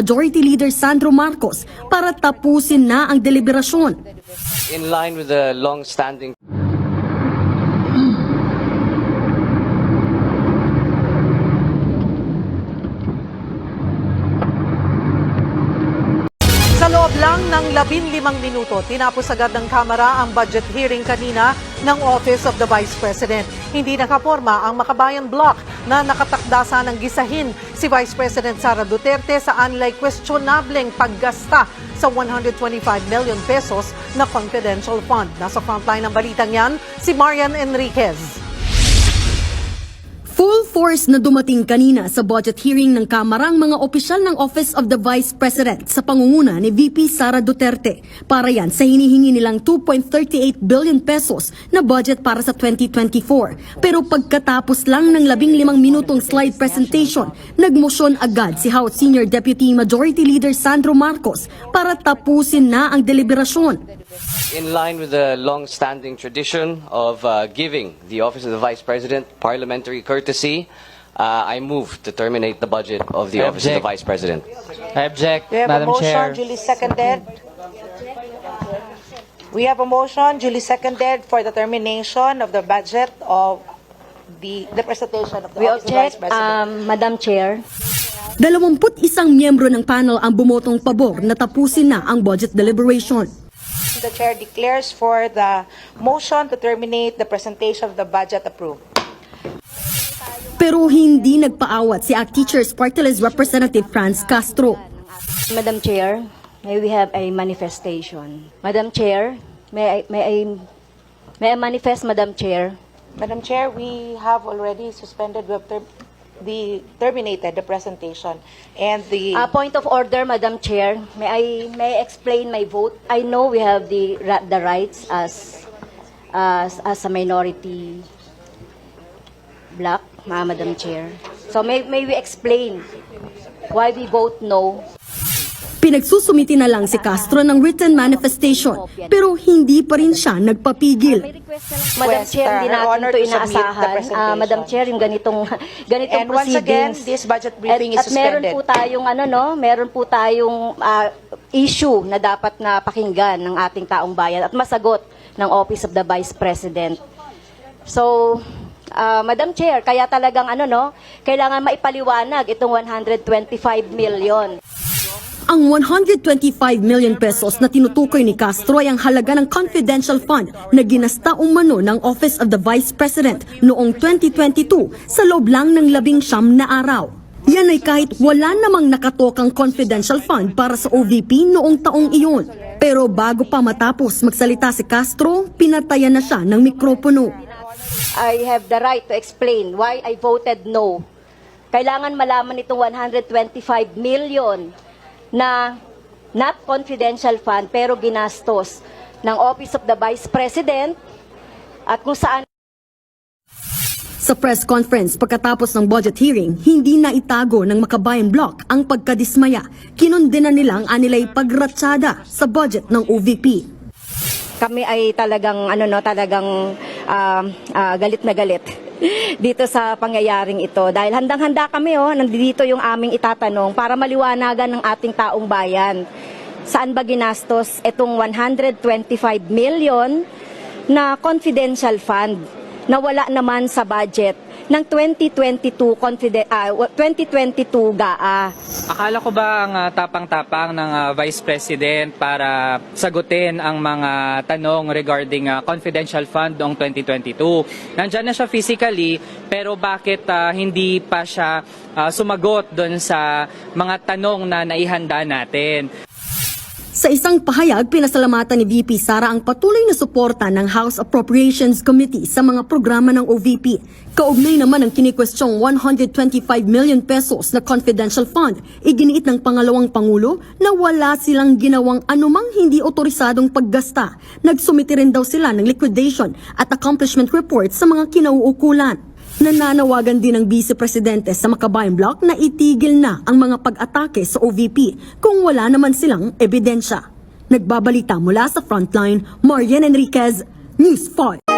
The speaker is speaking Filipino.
Majority Leader Sandro Marcos para tapusin na ang deliberasyon. In line with the long-standing Sa loob lang ng 15 minuto, tinapos agad ng Kamara ang budget hearing kanina ng Office of the Vice President. Hindi nakaporma ang Makabayan Bloc na nakatakda sanang gisahin si Vice President Sara Duterte sa anilay questionableng paggasta sa 125 million pesos na confidential fund. Nasa frontline ng balitang yan, si Marian Enriquez. Full force na dumating kanina sa budget hearing ng Kamara ang mga opisyal ng Office of the Vice President sa pangunguna ni VP Sara Duterte para yan sa hinihingi nilang 2.38 billion pesos na budget para sa 2024. Pero pagkatapos lang ng 15 minutong slide presentation, nagmosyon agad si House Senior Deputy Majority Leader Sandro Marcos para tapusin na ang deliberasyon. in line with the long-standing tradition of giving the Office of the Vice President parliamentary courtesy, I move to terminate the budget of the Office of the Vice President. I object, We have Madam a motion, Chair. duly seconded. We have a motion, duly seconded, for the termination of the budget of the presentation of the We Office of the Vice object, President. Madam Chair. 21 miyembro ng panel ang bumotong pabor na tapusin na ang budget deliberation. The Chair declares for the motion to terminate the presentation of the budget approved. Pero hindi nagpaawat si ACT Teachers Party List Representative Franz Castro. Madam Chair, may we have a manifestation. Madam Chair, may I manifest, Madam Chair? Madam Chair, we have already suspended, terminated the presentation and the Point of order, Madam Chair. May I explain my vote? I know we have the rights as a minority bloc, Madam Chair. So may we explain why we vote no? Pinagsusumiti na lang si Castro ng written manifestation pero hindi pa rin siya nagpapigil. May request na lang, Madam Chair, hindi natin ito inaasahan. Madam Chair, yung ganitong and once again, proceedings. this budget briefing is At meron suspended. po tayong meron po tayong issue na dapat na pakinggan ng ating taong bayan at masagot ng Office of the Vice President. So, Madam Chair, kaya talagang kailangan maipaliwanag itong 125 million. Ang 125 million pesos na tinutukoy ni Castro ay ang halaga ng confidential fund na ginasta umano ng Office of the Vice President noong 2022 sa loob lang ng 19 na araw. Yan ay kahit wala namang nakatokang confidential fund para sa OVP noong taong iyon. Pero bago pa matapos magsalita si Castro, pinatayan na siya ng mikropono. I have the right to explain why I voted no. Kailangan malaman itong 125 million na not confidential fund pero ginastos ng Office of the Vice President at kung saan. Sa press conference pagkatapos ng budget hearing, hindi na itago ng Makabayan Bloc ang pagkadismaya. Kinundena nilang anilay pagratsada sa budget ng OVP. Kami ay talagang galit na galit dito sa pangyayaring ito dahil handang-handa kami nandito yung aming itatanong para maliwanagan ng ating taong bayan. Saan ba ginastos itong 125 million na confidential fund na wala naman sa budget ng 2022 GAA. Akala ko ba ang tapang-tapang ng Vice President para sagutin ang mga tanong regarding confidential fund noong 2022? Nandyan na siya physically, pero bakit hindi pa siya sumagot doon sa mga tanong na naihanda natin? Sa isang pahayag, pinasalamatan ni VP Sara ang patuloy na suporta ng House Appropriations Committee sa mga programa ng OVP. Kaugnay naman ang kinikwestiyong 125 million pesos na confidential fund. Iginiit ng pangalawang Pangulo na wala silang ginawang anumang hindi otorisadong paggasta. Nagsumiti rin daw sila ng liquidation at accomplishment report sa mga kinauukulan. Nananawagan din ng Vice Presidente sa Makabayan Bloc na itigil na ang mga pag-atake sa OVP kung wala naman silang ebidensya. Nagbabalita mula sa Frontline, Marian Enriquez, News 5.